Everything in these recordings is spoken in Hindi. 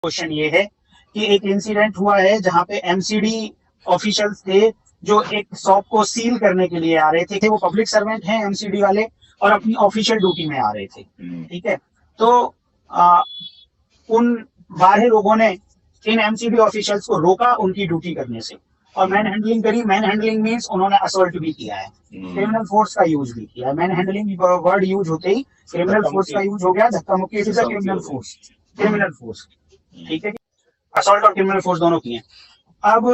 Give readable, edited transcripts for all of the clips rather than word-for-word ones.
क्वेश्चन ये है कि एक इंसिडेंट हुआ है जहां पे एमसीडी ऑफिशियल्स थे जो एक शॉप को सील करने के लिए आ रहे थे। वो पब्लिक सर्वेंट हैं एमसीडी वाले और अपनी ऑफिशियल ड्यूटी में आ रहे थे। ठीक है, तो आ, उन 12 लोगों ने इन एमसीडी ऑफिशियल्स को रोका उनकी ड्यूटी करने से और मैन हैंडलिंग करी। मैन हैंडलिंग मीन्स उन्होंने असॉल्ट भी किया है, क्रिमिनल फोर्स का यूज भी किया है। मैन हैंडलिंग वर्ड यूज होते ही क्रिमिनल फोर्स का यूज हो गया। धक्का मुक्की is a criminal force, criminal force. ठीक है, असॉल्ट और क्रिमिनल फोर्स दोनों की है। अब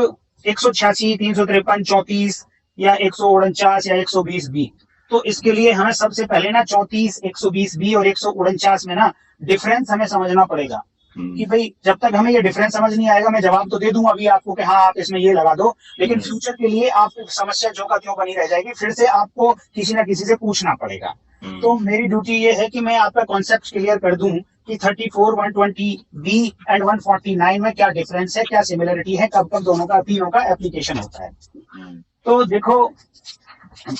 186, 353, 34 या 149 या 120 बी, तो इसके लिए हमें सबसे पहले ना 34, 120 बी और 149 में ना डिफरेंस हमें समझना पड़ेगा कि भाई जब तक हमें ये डिफरेंस समझ नहीं आएगा, मैं जवाब तो दे दूंगा अभी आपको कि हाँ आप इसमें ये लगा दो, लेकिन फ्यूचर के लिए आप समस्या जो का त्यों बनी रह जाएगी, फिर से आपको किसी ना किसी से पूछना पड़ेगा। तो मेरी ड्यूटी ये है कि मैं आपका कॉन्सेप्ट क्लियर कर दूं कि 34, 120 बी एंड 149 में क्या डिफरेंस है, क्या सिमिलरिटी है, कब कब दोनों का तीनों का एप्लीकेशन होता है। तो देखो,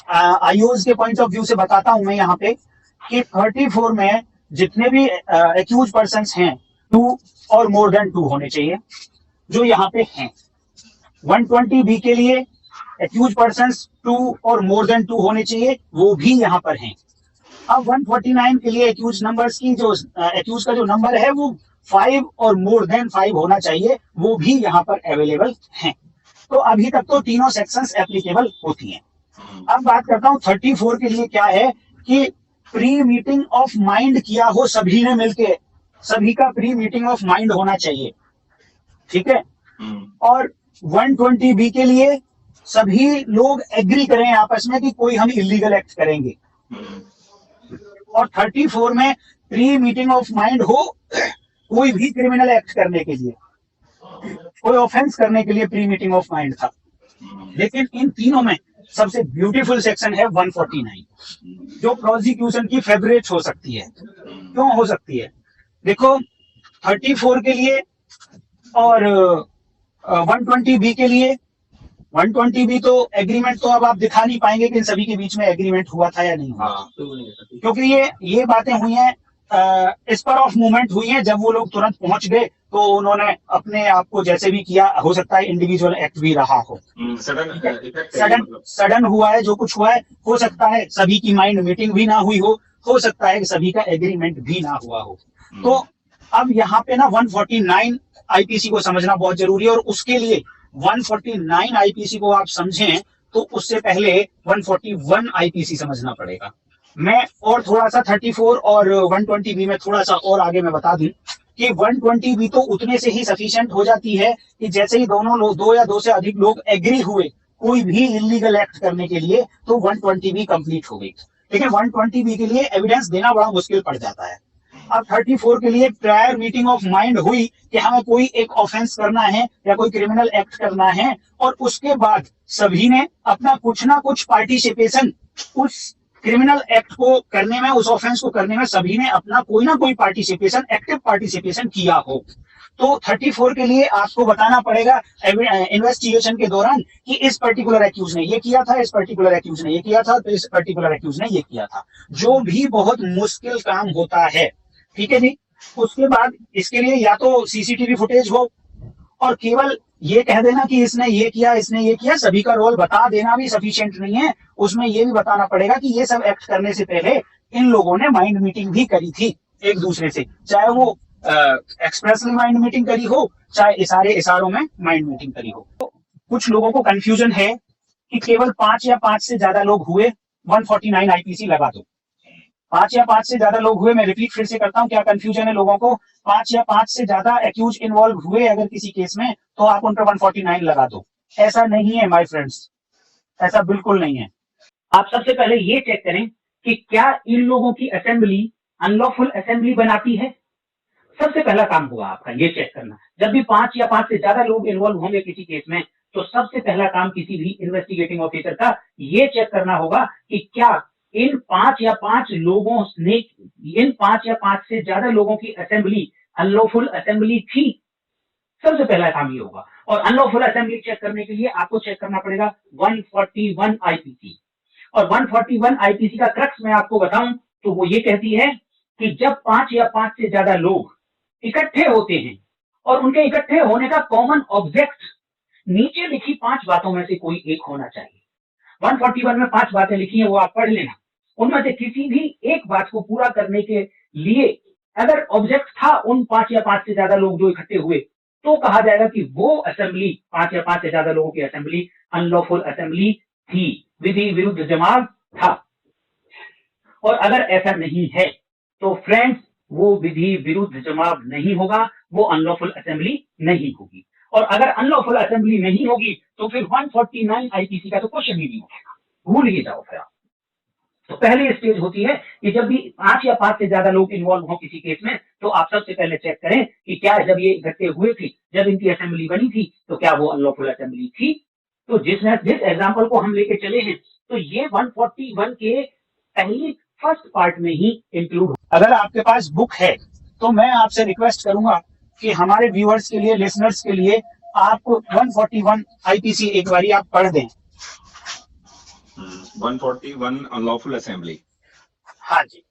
आईओज के पॉइंट ऑफ व्यू से बताता हूं मैं यहाँ पे कि 34 में जितने भी एक्यूज पर्सन हैं 2 और मोर देन 2 होने चाहिए, जो यहाँ पे हैं। 120 बी के लिए एक्यूज पर्सन 2 और मोर देन 2 होने चाहिए, वो भी यहाँ पर हैं। अब 149 के लिए एक्यूज नंबर्स की जो एक्यूज का जो नंबर है वो 5 और मोर देन 5 होना चाहिए, वो भी यहाँ पर अवेलेबल हैं। तो अभी तक तो तीनों सेक्शंस एप्लीकेबल होती हैं। अब बात करता हूँ 34 के लिए क्या है कि प्री मीटिंग ऑफ माइंड किया हो सभी ने मिलके, सभी का प्री मीटिंग ऑफ माइंड होना चाहिए। ठीक है, और 120 बी के लिए सभी लोग एग्री करें आपस में कि कोई हम इलीगल एक्ट करेंगे। और 34 में प्री मीटिंग ऑफ माइंड हो कोई भी क्रिमिनल एक्ट करने के लिए, कोई ऑफेंस करने के लिए प्री मीटिंग ऑफ माइंड था। लेकिन इन तीनों में सबसे ब्यूटीफुल सेक्शन है 149, जो प्रोसिक्यूशन की फेवरेट हो सकती है। क्यों हो सकती है? देखो, 34 के लिए और 120 बी के लिए, 120 बी तो एग्रीमेंट तो अब आप दिखा नहीं पाएंगे कि इन सभी के बीच में एग्रीमेंट हुआ था या नहीं हुआ, क्योंकि ये बातें हुई हैं, स्पर ऑफ मूवमेंट हुई हैं। जब वो लोग तुरंत पहुंच गए तो उन्होंने अपने आप को जैसे भी किया, हो सकता है इंडिविजुअल एक्ट भी रहा हो, सडन हुआ है जो कुछ हुआ है। हो सकता है सभी की माइंड मीटिंग भी ना हुई हो सकता है कि सभी का एग्रीमेंट भी ना हुआ हो। तो अब यहाँ पे ना 149 आईपीसी को समझना बहुत जरूरी है, और उसके लिए 149 आईपीसी को आप समझें तो उससे पहले 141 आईपीसी समझना पड़ेगा। मैं और थोड़ा सा 34 और 120 बी में थोड़ा सा और आगे मैं बता दूं कि 120 बी तो उतने से ही सफिशिएंट हो जाती है कि जैसे ही दोनों लोग, 2 या 2 से अधिक लोग एग्री हुए कोई भी इलीगल एक्ट करने के लिए, तो 120 बी कंप्लीट हो गई। लेकिन 120 बी के लिए एविडेंस देना बड़ा मुश्किल पड़ जाता है। अब 34 के लिए प्रायर मीटिंग ऑफ माइंड हुई कि हमें कोई एक ऑफेंस करना है या कोई क्रिमिनल एक्ट करना है, और उसके बाद सभी ने अपना कुछ ना कुछ पार्टिसिपेशन उस क्रिमिनल एक्ट को करने में, उस ऑफेंस को करने में सभी ने अपना कोई ना कोई पार्टिसिपेशन, एक्टिव पार्टिसिपेशन किया हो। तो 34 के लिए आपको बताना पड़ेगा इन्वेस्टिगेशन के दौरान कि इस पर्टिकुलर एक्यूज ने ये किया था, इस पर्टिकुलर एक्यूज ने ये किया था, तो इस पर्टिकुलर एक्यूज ने ये किया था, जो भी बहुत मुश्किल काम होता है। ठीक है जी। उसके बाद इसके लिए या तो सीसीटीवी फुटेज हो, और केवल ये कह देना कि इसने ये किया, इसने ये किया, सभी का रोल बता देना भी सफिशिएंट नहीं है। उसमें ये भी बताना पड़ेगा कि ये सब एक्ट करने से पहले इन लोगों ने माइंड मीटिंग भी करी थी एक दूसरे से, चाहे वो एक्सप्रेसली माइंड मीटिंग करी हो, चाहे इशारों में माइंड मीटिंग करी हो। तो कुछ लोगों को कंफ्यूजन है कि केवल 5 या 5 से ज्यादा लोग हुए 149 आईपीसी लगा दो। 5 या 5 से ज्यादा लोग हुए, मैं रिपीट फिर से करता हूं, क्या कंफ्यूजन है लोगों को? 5 या 5 से ज्यादा एक्यूज इन्वॉल्व हुए अगर किसी केस में, तो आप उन पर 149 लगा दो। ऐसा नहीं है माय फ्रेंड्स, ऐसा बिल्कुल नहीं है। आप सबसे पहले ये चेक करें कि क्या इन लोगों की असेंबली अनलॉफुल असेंबली बनाती है। सबसे पहला काम होगा आपका ये चेक करना। जब भी 5 या 5 से ज्यादा लोग इन्वॉल्व होंगे किसी केस में, तो सबसे पहला काम किसी भी इन्वेस्टिगेटिंग ऑफिसर का ये चेक करना होगा कि क्या इन 5 या 5 लोगों ने, इन 5 या 5 से ज्यादा लोगों की असेंबली अनलॉफुल असेंबली थी। सबसे पहला काम ये होगा। और अनलॉफुल असेंबली चेक करने के लिए आपको चेक करना पड़ेगा 141 आईपीसी। और 141 आईपीसी का क्रक्स मैं आपको बताऊं तो वो ये कहती है कि जब 5 या 5 से ज्यादा लोग इकट्ठे होते हैं और उनके इकट्ठे होने का कॉमन ऑब्जेक्ट नीचे लिखी 5 बातों में से कोई एक होना चाहिए। 141 में 5 बातें लिखी हैं, वो आप पढ़ लेना। उनमें से किसी भी एक बात को पूरा करने के लिए अगर ऑब्जेक्ट था उन 5 या 5 से ज्यादा लोग जो इकट्ठे हुए, तो कहा जाएगा कि वो असेंबली, 5 या 5 से ज्यादा लोगों की असेंबली अनलॉफुल असेंबली थी, विधि विरुद्ध जमाव था। और अगर ऐसा नहीं है तो फ्रेंड्स वो विधि विरुद्ध जमाव नहीं होगा, वो अनलॉफुल असेंबली नहीं होगी। और अगर अनलॉफुल असेंबली नहीं होगी तो फिर 149 आईपीसी का तो क्वेश्चन ही नहीं उठेगा, भूल ही जाओ फिर आप। तो पहली स्टेज होती है कि जब भी 5 या 5 से ज्यादा लोग इन्वॉल्व हो किसी केस में, तो आप सबसे पहले चेक करें कि क्या जब ये इकट्ठे हुए थे, जब इनकी असेंबली बनी थी, तो क्या वो अनलॉफुल असेंबली थी। तो जिस एग्जाम्पल को हम लेके चले हैं, तो ये 141 के पहली फर्स्ट पार्ट में ही इंक्लूड। अगर आपके पास बुक है तो मैं आपसे रिक्वेस्ट करूंगा कि हमारे व्यूअर्स के लिए, लिसनर्स के लिए आप 141 आईपीसी एक बारी आप पढ़ दें। 141 unlawful assembly. हाँ जी।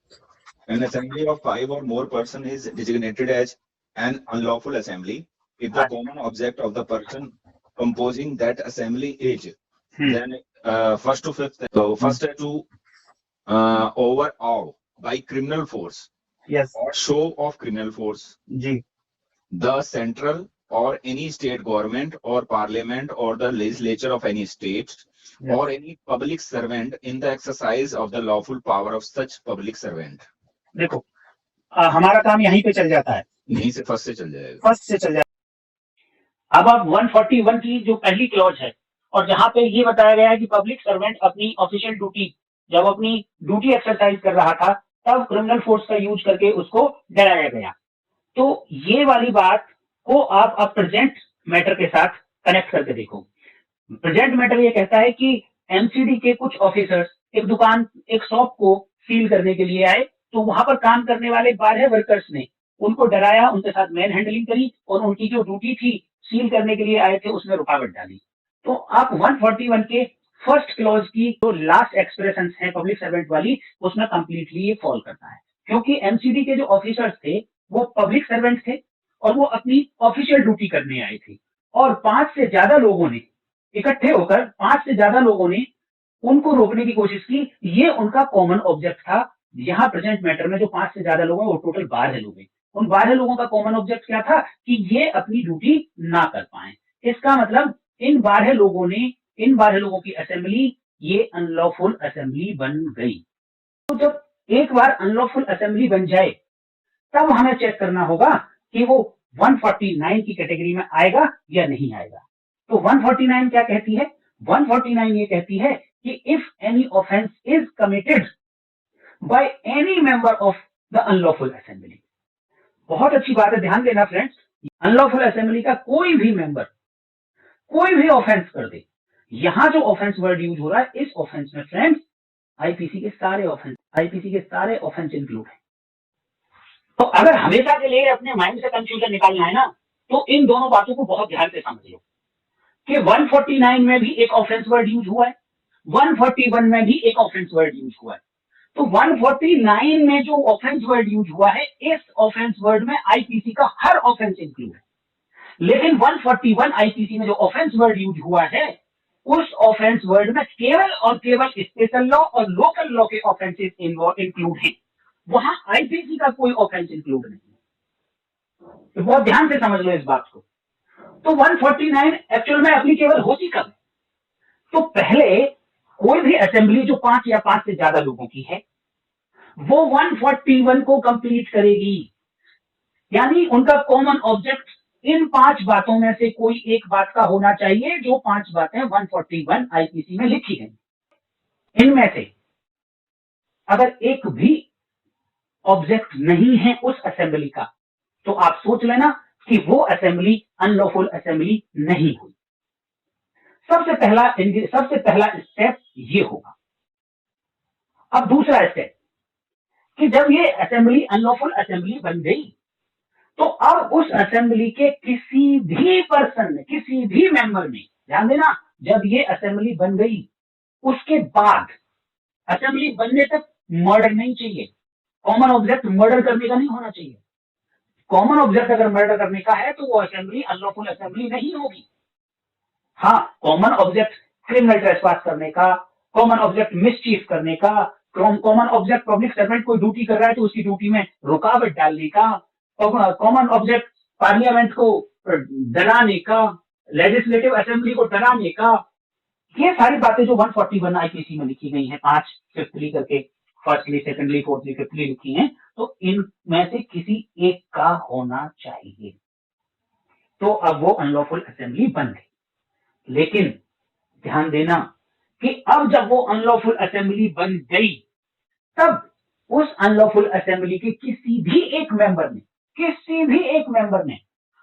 An assembly of 5 or more person is designated as an unlawful assembly if the common object of the person composing that assembly is then first to fifth, first to overawe by criminal force Yes. or show of criminal force ji. the central or any state government or parliament or the legislature of any state or any public servant in the exercise of the lawful power of such public servant. देखो हमारा काम यहीं पे चल जाता है, यहीं से फर्स्ट से चल जाएगा, फर्स्ट से चल जाएगा। अब आप 141 की जो पहली क्लॉज है, और जहां पे ये बताया गया है कि पब्लिक सर्वेंट अपनी ऑफिशियल ड्यूटी, जब अपनी ड्यूटी एक्सरसाइज कर रहा था, तब क्रिमिनल फोर्स का यूज करके उसको डराया गया। तो ये वाली बात को आप अब प्रेजेंट मैटर के साथ कनेक्ट करके देखो। प्रेजेंट मैटर ये कहता है कि एमसीडी के कुछ ऑफिसर्स एक दुकान, एक शॉप को सील करने के लिए आए, तो वहां पर काम करने वाले 12 वर्कर्स ने उनको डराया, उनके साथ मैन हैंडलिंग करी और उनकी जो ड्यूटी थी सील करने के लिए आए थे उसमें रुकावट डाली। तो आप 141 के फर्स्ट क्लॉज की जो लास्ट एक्सप्रेशन है पब्लिक सर्वेंट वाली, उसमें कंप्लीटली ये फॉल करता है, क्योंकि एमसीडी के जो ऑफिसर्स थे वो पब्लिक सर्वेंट थे और वो अपनी ऑफिशियल ड्यूटी करने आए थे, और 5 से ज्यादा लोगों ने इकट्ठे होकर, 5 से ज्यादा लोगों ने उनको रोकने की कोशिश की। ये उनका कॉमन ऑब्जेक्ट था। यहाँ प्रेजेंट मैटर में जो 5 से ज्यादा लोग हैं वो टोटल 12 लोग हैं। उन 12 लोगों का कॉमन ऑब्जेक्ट क्या था कि ये अपनी ड्यूटी ना कर पाए। इसका मतलब इन 12 लोगों की असेंबली ये अनलॉफुल असेंबली बन गई। तो जब एक बार अनलॉफुल असेंबली बन जाए तब हमें चेक करना होगा कि वो 149 की कैटेगरी में आएगा या नहीं आएगा। तो 149 क्या कहती है? 149 ये कहती है कि if any offence is committed by any member of the unlawful assembly. बहुत अच्छी बात है, ध्यान देना फ्रेंड्स। अनलॉफुल असेंबली का कोई भी मेंबर कोई भी ऑफेंस कर दे। यहां जो ऑफेंस वर्ड यूज हो रहा है, इस ऑफेंस में फ्रेंड्स आईपीसी के सारे ऑफेंस इंक्लूड है। तो अगर हमेशा के लिए अपने माइंड से कंफ्यूजन निकालना है ना, तो इन दोनों बातों को बहुत ध्यान से समझ लो कि 149 में भी एक ऑफेंस वर्ड यूज हुआ है, 141 में भी एक ऑफेंस वर्ड यूज हुआ है। तो 149 में जो ऑफेंस वर्ड यूज हुआ है, इस ऑफेंस वर्ड में आईपीसी का हर ऑफेंस इंक्लूड है। लेकिन 141 आईपीसी में जो ऑफेंस वर्ड यूज हुआ है, उस ऑफेंस वर्ड में केवल और केवल स्पेशल लॉ और लोकल लॉ के ऑफेंसेस इंक्लूड हैं। वहां आईपीसी का कोई ऑफेंस इंक्लूड नहीं है। तो बहुत ध्यान से समझ लो इस बात को। तो 149 एक्चुअल में एप्लीकेबल होती कब? तो पहले कोई भी असेंबली जो 5 या 5 से ज्यादा लोगों की है, वो 141 को कंप्लीट करेगी। यानी उनका कॉमन ऑब्जेक्ट इन 5 बातों में से कोई एक बात का होना चाहिए, जो 5 बातें 141 आईपीसी में लिखी गई। इनमें से अगर एक भी ऑब्जेक्ट नहीं है उस असेंबली का, तो आप सोच लेना कि वो असेंबली अनलॉफुल असेंबली नहीं हुई। सबसे पहला स्टेप ये होगा। अब दूसरा स्टेप कि जब ये असेंबली अनलॉफुल असेंबली बन गई, तो अब उस असेंबली के किसी भी पर्सन ने, किसी भी मेंबर ने, ध्यान देना, जब ये असेंबली बन गई उसके बाद असेंबली बनने तक मर्डर नहीं चाहिए। कॉमन ऑब्जेक्ट मर्डर करने का नहीं होना चाहिए। कॉमन ऑब्जेक्ट अगर मर्डर करने का है तो वो असेंबली अनलॉफुल असेंबली नहीं होगी। हाँ, कॉमन ऑब्जेक्ट क्रिमिनल ट्रेसपास करने का, कॉमन ऑब्जेक्ट मिसचीफ करने का, कॉमन ऑब्जेक्ट पब्लिक सर्वेंट कोई ड्यूटी कर रहा है तो उसकी ड्यूटी में रुकावट डालने का, कॉमन ऑब्जेक्ट पार्लियामेंट को डराने का, लेजिस्लेटिव असेंबली को डराने का, ये सारी बातें जो 141 आईपीसी में लिखी गई हैं, 5 फिफ्थली करके, फर्स्टली, सेकंडली, फोर्थली, फिफ्थली लिखी हैं, तो इनमें से किसी एक का होना चाहिए। तो अब वो अनलॉफुल असेंबली बन गई। लेकिन ध्यान देना कि अब जब वो अनलॉफुल असेंबली बन गई, तब उस अनलॉफुल असेंबली के किसी भी एक मेंबर ने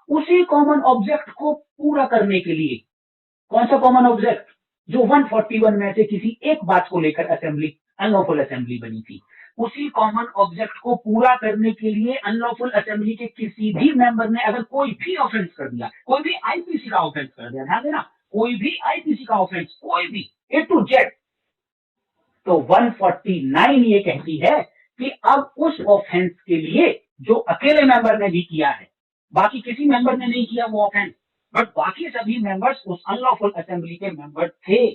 उसी कॉमन ऑब्जेक्ट को पूरा करने के लिए, कौन सा कॉमन ऑब्जेक्ट, जो 141 में से किसी एक बात को लेकर असेंबली अनलॉफुल असेंबली बनी थी, उसी कॉमन ऑब्जेक्ट को पूरा करने के लिए अनलॉफुल असेंबली के किसी भी मेंबर ने अगर कोई भी ऑफेंस कर दिया, कोई भी आईपीसी का ऑफेंस कर दिया, ध्यान देना, कोई भी आईपीसी का ऑफेंस, कोई भी ए टू जेड, तो 149 ये कहती है कि अब उस ऑफेंस के लिए जो अकेले मेंबर ने भी किया है, बाकी किसी मेंबर ने नहीं किया वो ऑफेंस, बट बाकी सभी मेंबर्स उस अनलॉफुल असेंबली के मेंबर थे,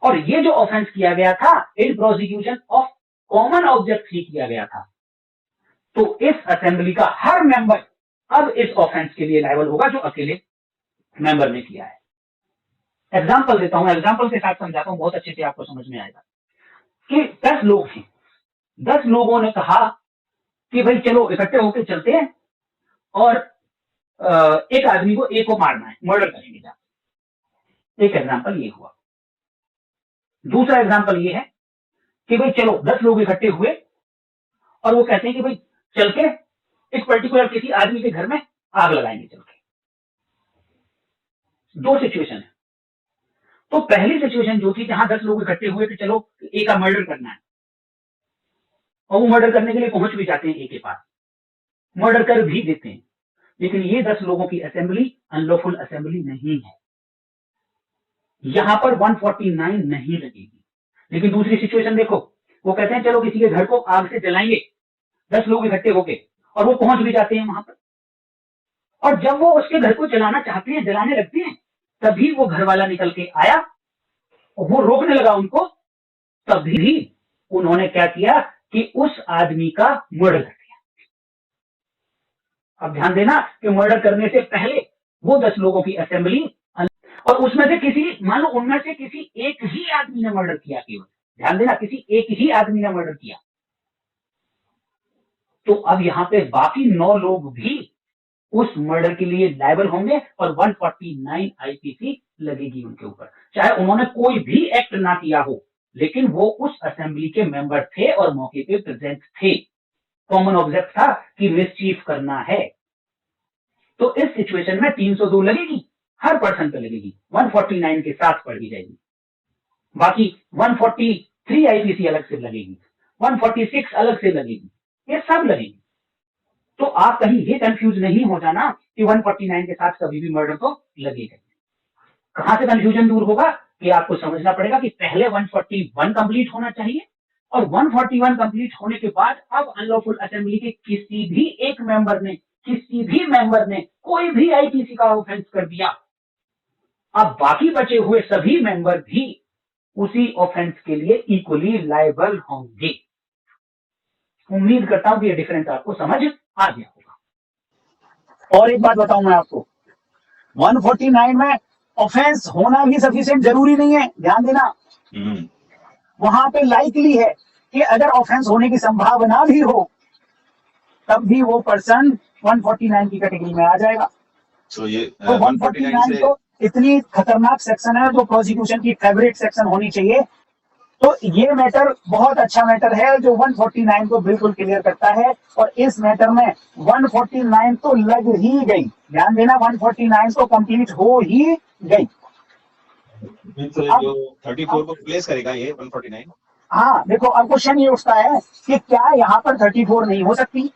और ये जो ऑफेंस किया गया था इन प्रोसिक्यूशन ऑफ कॉमन ऑब्जेक्ट ही किया गया था, तो इस असेंबली का हर मेंबर अब इस ऑफेंस के लिए लायबल होगा जो अकेले मेंबर ने किया है। एग्जाम्पल देता हूं, एग्जाम्पल के साथ समझाता हूं, बहुत अच्छे से आपको समझ में आएगा कि 10 लोग हैं, 10 लोगों ने कहा कि भाई चलो इकट्ठे होकर चलते हैं और एक आदमी को ए को मारना है, मर्डर करेंगे जाकर। एक एग्जाम्पल ये हुआ। दूसरा एग्जाम्पल ये है कि भाई चलो 10 लोग इकट्ठे हुए और वो कहते हैं कि भाई चल के इस पर्टिकुलर किसी आदमी के घर में आग लगाएंगे चल के। दो सिचुएशन है। तो पहली सिचुएशन जो थी जहां 10 लोग इकट्ठे हुए कि चलो ए का मर्डर करना है, और वो मर्डर करने के लिए पहुंच भी जाते हैं ए के पास, मर्डर कर भी देते हैं, लेकिन ये 10 लोगों की असेंबली अनलॉफुल असेंबली नहीं है, यहां पर 149 नहीं लगेगी। लेकिन दूसरी सिचुएशन देखो, वो कहते हैं चलो किसी के घर को आग से जलाएंगे, 10 लोग इकट्ठे होके, और वो पहुंच भी जाते हैं वहां पर, और जब वो उसके घर को जलाना चाहते हैं, जलाने लगते हैं, तभी वो घर वाला निकल के आया और वो रोकने लगा उनको, तभी उन्होंने क्या किया कि उस आदमी का मर्डर कर दिया। अब ध्यान देना कि मर्डर करने से पहले वो 10 लोगों की असेंबली, और उसमें से किसी, मान लो उनमें से किसी एक ही आदमी ने मर्डर किया, केवल ध्यान देना किसी एक ही आदमी ने मर्डर किया, तो अब यहां पे बाकी 9 लोग भी उस मर्डर के लिए लायबल होंगे और 149 आईपीसी लगेगी उनके ऊपर, चाहे उन्होंने कोई भी एक्ट ना किया हो, लेकिन वो उस असेंबली के मेंबर थे और मौके पे प्रेजेंट थे, कॉमन ऑब्जेक्ट था कि मिसचीफ करना है। तो इस सिचुएशन में 302 लगेगी, हर पर्सन पे लगेगी, 149 के साथ पढ़ी जाएगी, बाकी 143 आईपीसी अलग से लगेगी, 146 अलग से लगेगी, ये सब लगेगी। तो आप कहीं ये कंफ्यूज नहीं हो जाना कि 149 के साथ कभी भी मर्डर तो लगेगा। कहां से कंफ्यूजन दूर होगा कि आपको समझना पड़ेगा कि पहले 141 कंप्लीट होना चाहिए, और 141 कंप्लीट होने के बाद अब अनलॉफुल असेंबली के किसी भी एक मेंबर ने, किसी भी मेंबर ने कोई भी आईपीसी का ऑफेंस कर दिया, अब बाकी बचे हुए सभी मेंबर भी उसी ऑफेंस के लिए इक्वली लायबल होंगे। उम्मीद करता हूं कि ये डिफरेंस आपको समझ आ गया होगा। और एक बात बताऊं मैं आपको, 149 में ऑफेंस होना भी सफिशिएंट जरूरी नहीं है, ध्यान देना। वहां पे लाइकली है कि अगर ऑफेंस होने की संभावना भी हो, तब भी वो पर्सन 149 की कैटेगरी में आ जाएगा। तो ये तो 149 तो इतनी खतरनाक सेक्शन है जो प्रोसिक्यूशन की फेवरेट सेक्शन होनी चाहिए। तो ये मैटर बहुत अच्छा मैटर है जो 149 को बिल्कुल क्लियर करता है, और इस मैटर में 149 तो लग ही गई, ध्यान देना, 149 तो कंप्लीट हो ही गई। जो 34 को रिप्लेस करेगा ये 149। हाँ देखो, अब क्वेश्चन ये उठता है कि क्या यहाँ पर 34 नहीं हो सकती।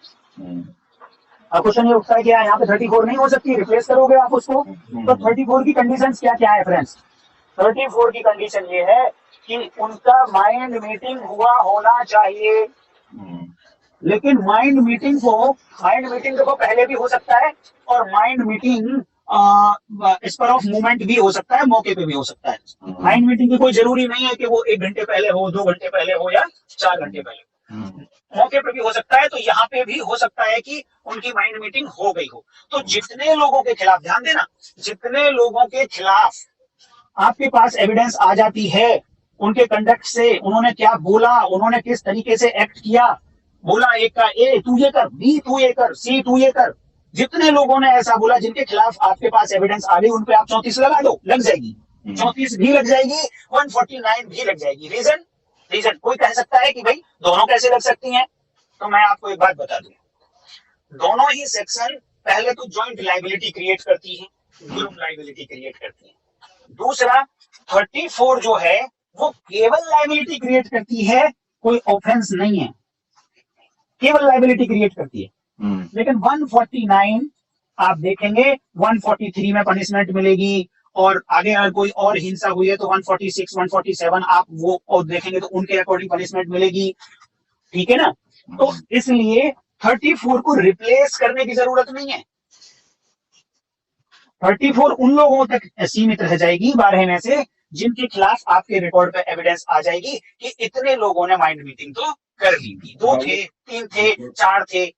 अब क्वेश्चन ये उठता है कि यहाँ पे 34 नहीं हो सकती, रिप्लेस करोगे आप उसको, तो 34 की कंडीशन क्या क्या है फ्रेंड्स? 34 की कंडीशन ये है कि उनका माइंड मीटिंग हुआ होना चाहिए। लेकिन माइंड मीटिंग देखो पहले भी हो सकता है, और mind meeting spur of movement भी हो सकता है, मौके पे भी हो सकता है। माइंड मीटिंग की कोई जरूरी नहीं है कि वो 1 घंटे पहले हो, 2 घंटे पहले हो, या 4 घंटे पहले हो। मौके पे भी हो सकता है। तो यहाँ पे भी हो सकता है कि उनकी माइंड मीटिंग हो गई हो। तो जितने लोगों के खिलाफ, ध्यान देना, जितने लोगों के खिलाफ आपके पास एविडेंस आ जाती है उनके कंडक्ट से, उन्होंने क्या बोला, उन्होंने किस तरीके से एक्ट किया, बोला एक का ए तू ये कर, बी तू ये कर, सी तू ये कर, जितने लोगों ने ऐसा बोला, जिनके खिलाफ आपके पास एविडेंस आ गई, उन पे आप 34 लगा दो, लग जाएगी। 34 भी लग जाएगी, 149 भी लग जाएगी। रीजन कोई कह सकता है कि भाई दोनों कैसे लग सकती हैं? तो मैं आपको एक बात बता दूं, दोनों ही सेक्शन पहले तो जॉइंट लाइबिलिटी क्रिएट करती है, ग्रुप लाइबिलिटी क्रिएट करती है। दूसरा 34 जो है वो केवल लाइबिलिटी क्रिएट करती है, कोई ऑफेंस नहीं है, केवल लाइबिलिटी क्रिएट करती है। लेकिन 149 आप देखेंगे, 143 में पनिशमेंट मिलेगी, और आगे अगर कोई और हिंसा हुई है तो 146, 147 आप वो और देखेंगे तो उनके अकॉर्डिंग पनिशमेंट मिलेगी। ठीक है ना? तो इसलिए 34 को रिप्लेस करने की जरूरत नहीं है। 34 उन लोगों तक सीमित रह जाएगी 12 में से जिनके खिलाफ आपके रिकॉर्ड पे एविडेंस आ जाएगी कि इतने लोगों ने माइंड मीटिंग तो कर ली थी, 2 थे, 3 थे, 4 थे।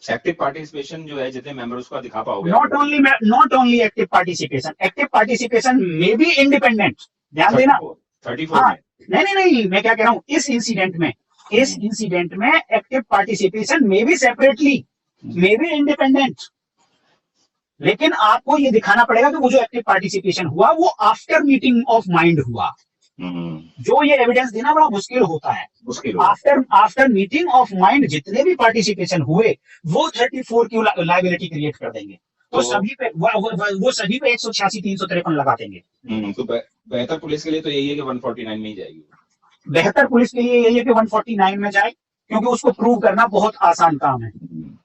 एक्टिव पार्टिसिपेशन जो है जितने मेंबर्स का दिखा पाओगे। नॉट ओनली एक्टिव पार्टिसिपेशन में भी इंडिपेंडेंट, ध्यान देना। 34 हाँ, में नहीं, मैं क्या कह रहा हूँ, इस इंसिडेंट में एक्टिव पार्टिसिपेशन में भी सेपरेटली, में भी इंडिपेंडेंट। लेकिन आपको ये दिखाना पड़ेगा कि वो जो एक्टिव पार्टिसिपेशन हुआ वो आफ्टर मीटिंग ऑफ माइंड हुआ। जो ये एविडेंस देना बड़ा मुश्किल होता है। आफ्टर मीटिंग ऑफ माइंड जितने भी पार्टिसिपेशन हुए वो 34 की लाइबिलिटी क्रिएट कर देंगे। तो सभी पे वो सभी पे 186, 353 लगा देंगे। तो बेहतर पुलिस के लिए तो यही है कि 149 में ही जाएगी। बेहतर पुलिस के लिए यही है कि 149 में जाए, क्योंकि उसको प्रूव करना बहुत आसान काम है।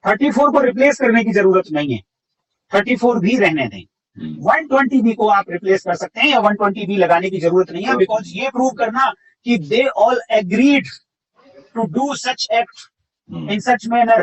34 को रिप्लेस करने की जरूरत नहीं है, 34 भी रहने दें। 120 बी को आप रिप्लेस कर सकते हैं, या 120 बी लगाने की जरूरत नहीं है, बिकॉज ये प्रूव करना कि they all agreed to do such act in such manner,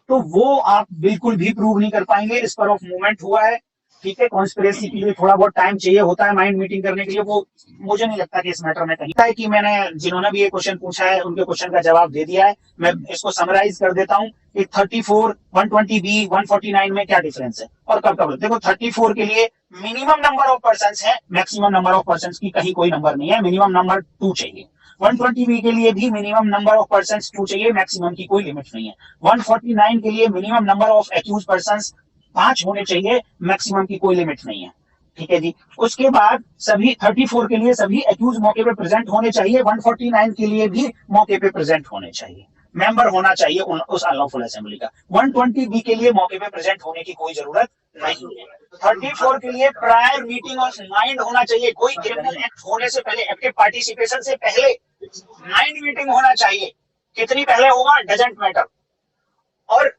तो वो आप बिल्कुल भी प्रूव नहीं कर पाएंगे। इस पर ऑफ मूवमेंट हुआ है, ठीक है। कॉन्स्पिरेसी के लिए थोड़ा बहुत टाइम चाहिए होता है माइंड मीटिंग करने के लिए, वो मुझे नहीं लगता कि इस मैटर में कहीं है कि मैंने जिन्होंने भी ये क्वेश्चन पूछा है उनके क्वेश्चन का जवाब दे दिया है। मैं इसको समराइज कर देता हूँ कि 34, 120 बी, 149 में क्या डिफरेंस है और कब देखो 34 के लिए मिनिमम नंबर ऑफ पर्सन है, मैक्सिमम नंबर ऑफ पर्सन की कहीं कोई नंबर नहीं है, मिनिमम नंबर 2 चाहिए। 120 बी के लिए भी मिनिमम नंबर ऑफ पर्सन 2 चाहिए, मैक्सिमम की कोई लिमिट नहीं है। 149 के लिए minimum number of accused person 5 होने चाहिए, मैक्सिमम की कोई लिमिट नहीं है। ठीक है जी। उसके बाद सभी 34 के लिए सभी एक्यूज मौके पे प्रेजेंट होने चाहिए, 149 के लिए भी मौके पे प्रेजेंट होने चाहिए, मेंबर होना चाहिए उस अनलॉफुल असेंबली का। 120 बी के लिए मौके पे प्रेजेंट होने की कोई जरूरत नहीं है। 34 के लिए प्रायर मीटिंग ऑफ माइंड होना चाहिए, कोई क्रिमिनल एक्ट होने से पहले, एक्टिव पार्टिसिपेशन से पहले माइंड मीटिंग होना चाहिए। कितनी पहले होगा डजंट मैटर। और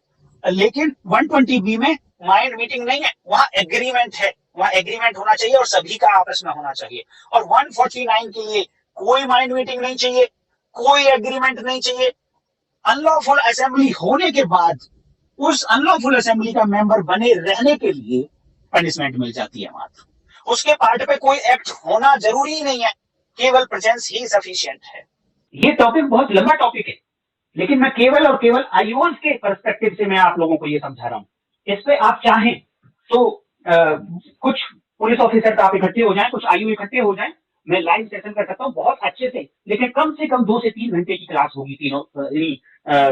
लेकिन 120 बी में माइंड मीटिंग नहीं है, वहां एग्रीमेंट है, वहां एग्रीमेंट होना चाहिए और सभी का आपस में होना चाहिए। और 149 के लिए कोई माइंड मीटिंग नहीं चाहिए, कोई एग्रीमेंट नहीं चाहिए। अनलॉफुल असेंबली होने के बाद उस अनलॉफुल असेंबली का मेंबर बने रहने के लिए पनिशमेंट मिल जाती है मात्र। उसके पार्ट पे कोई एक्ट होना जरूरी नहीं है, केवल प्रेजेंस ही सफिशिएंट है। ये टॉपिक बहुत लंबा टॉपिक है, लेकिन मैं केवल और केवल आईओएस के पर्सपेक्टिव से मैं आप लोगों को ये समझा रहा हूं। इस पे आप चाहें तो कुछ पुलिस ऑफिसर आप इकट्ठे हो जाएं, कुछ आईओ इकट्ठे हो जाएं, मैं लाइव सेशन कर सकता हूं बहुत अच्छे से, लेकिन कम से कम 2 से 3 घंटे की क्लास होगी तीनों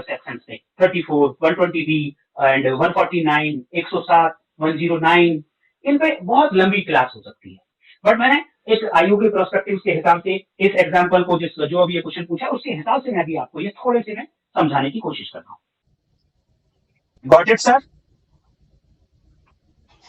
सेक्शन पे, 34, 120 बी एंड 149, 107, 109, इन पे बहुत लंबी क्लास हो सकती है। बट मैंने एक आईओ के प्रोस्पेक्टिव के हिसाब से इस एग्जाम्पल को जो अभी ये क्वेश्चन पूछा उसके हिसाब से मैं भी आपको ये थोड़े से मैं समझाने की कोशिश कर रहा हूँ। Got it sir?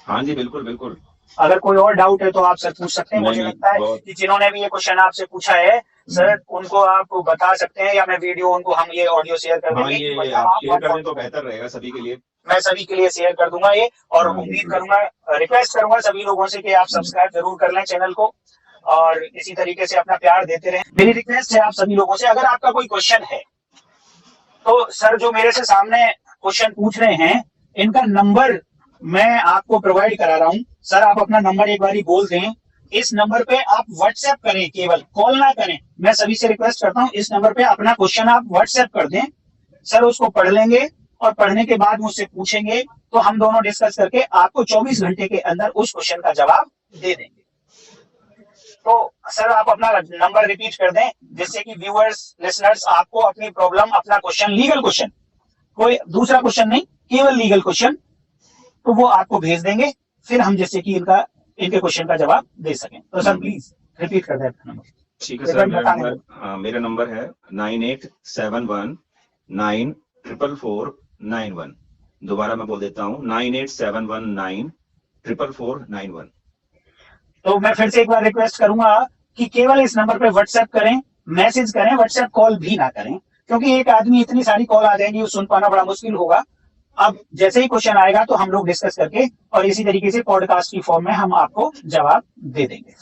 हाँ जी, बिल्कुल बिल्कुल। अगर कोई और डाउट है तो आप सर पूछ सकते हैं। मुझे लगता है कि जिन्होंने भी ये क्वेश्चन आपसे पूछा है सर, उनको आप बता सकते हैं, या मैं वीडियो उनको हम ये ऑडियो शेयर कर देंगे। ये आप शेयर कर दें तो बेहतर रहेगा सभी के लिए। मैं सभी के लिए शेयर कर दूंगा ये, और उम्मीद करूंगा, रिक्वेस्ट करूंगा सभी लोगों से कि आप सब्सक्राइब जरूर कर लें चैनल को, और इसी तरीके से अपना प्यार देते रहें। मेरी रिक्वेस्ट है आप सभी लोगों से, अगर आपका कोई क्वेश्चन है तो सर जो मेरे से सामने क्वेश्चन पूछ रहे हैं, इनका नंबर मैं आपको प्रोवाइड करा रहा हूं। सर आप अपना नंबर एक बार बोल दें। इस नंबर पे आप व्हाट्सएप करें, केवल कॉल ना करें। मैं सभी से रिक्वेस्ट करता हूं, इस नंबर पे अपना क्वेश्चन आप व्हाट्सएप कर दें। सर उसको पढ़ लेंगे और पढ़ने के बाद मुझसे पूछेंगे, तो हम दोनों डिस्कस करके आपको 24 घंटे के अंदर उस क्वेश्चन का जवाब दे देंगे। तो सर आप अपना नंबर रिपीट कर दें, जिससे कि व्यूअर्स, लिसनर्स आपको अपनी प्रॉब्लम, अपना क्वेश्चन, लीगल क्वेश्चन, कोई दूसरा क्वेश्चन नहीं, केवल लीगल क्वेश्चन, तो वो आपको भेज देंगे, फिर हम जैसे कि इनके क्वेश्चन का जवाब दे सकें। तो सर प्लीज रिपीट कर दें अपना नंबर। ठीक है सर, मेरा नंबर है 9871944491। दोबारा मैं बोल देता हूँ 9871944491। तो मैं फिर से एक बार रिक्वेस्ट करूंगा कि केवल इस नंबर पे व्हाट्सएप करें, मैसेज करें, व्हाट्सएप कॉल भी ना करें, क्योंकि एक आदमी इतनी सारी कॉल आ जाएंगी, सुन पाना बड़ा मुश्किल होगा। अब जैसे ही क्वेश्चन आएगा तो हम लोग डिस्कस करके और इसी तरीके से पॉडकास्ट की फॉर्म में हम आपको जवाब दे देंगे।